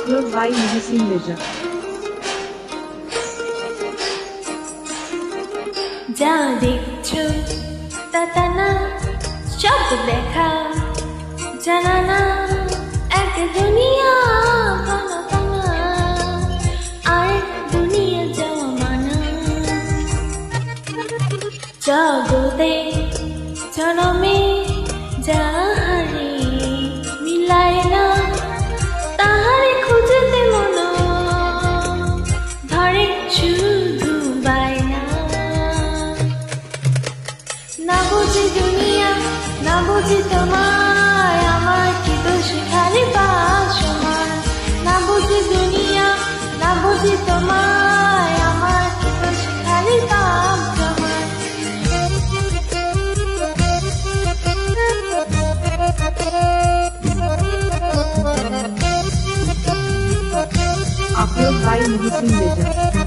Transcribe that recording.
Upload by Muhsin Reja. যা দেখছো তা না, সব দেখা জানা না, এক দুনিয়া কানা কানা, আরেক দুনিয়া যাওয়া মানা। জগতে জনমে যাহারে মিলায় না, তাহারে খুঁজতে মন ধরে শুধু বায়না। না বুঝি দুনিয়া, না বুঝি তোমায়, আমার কি দোষ খালি পাঁচ সমান। না বুঝি দুনিয়া, না বুঝি তোমায়, আমার কি দোষ খালি পাঁচ সমান। Upload by Muhsin Reja.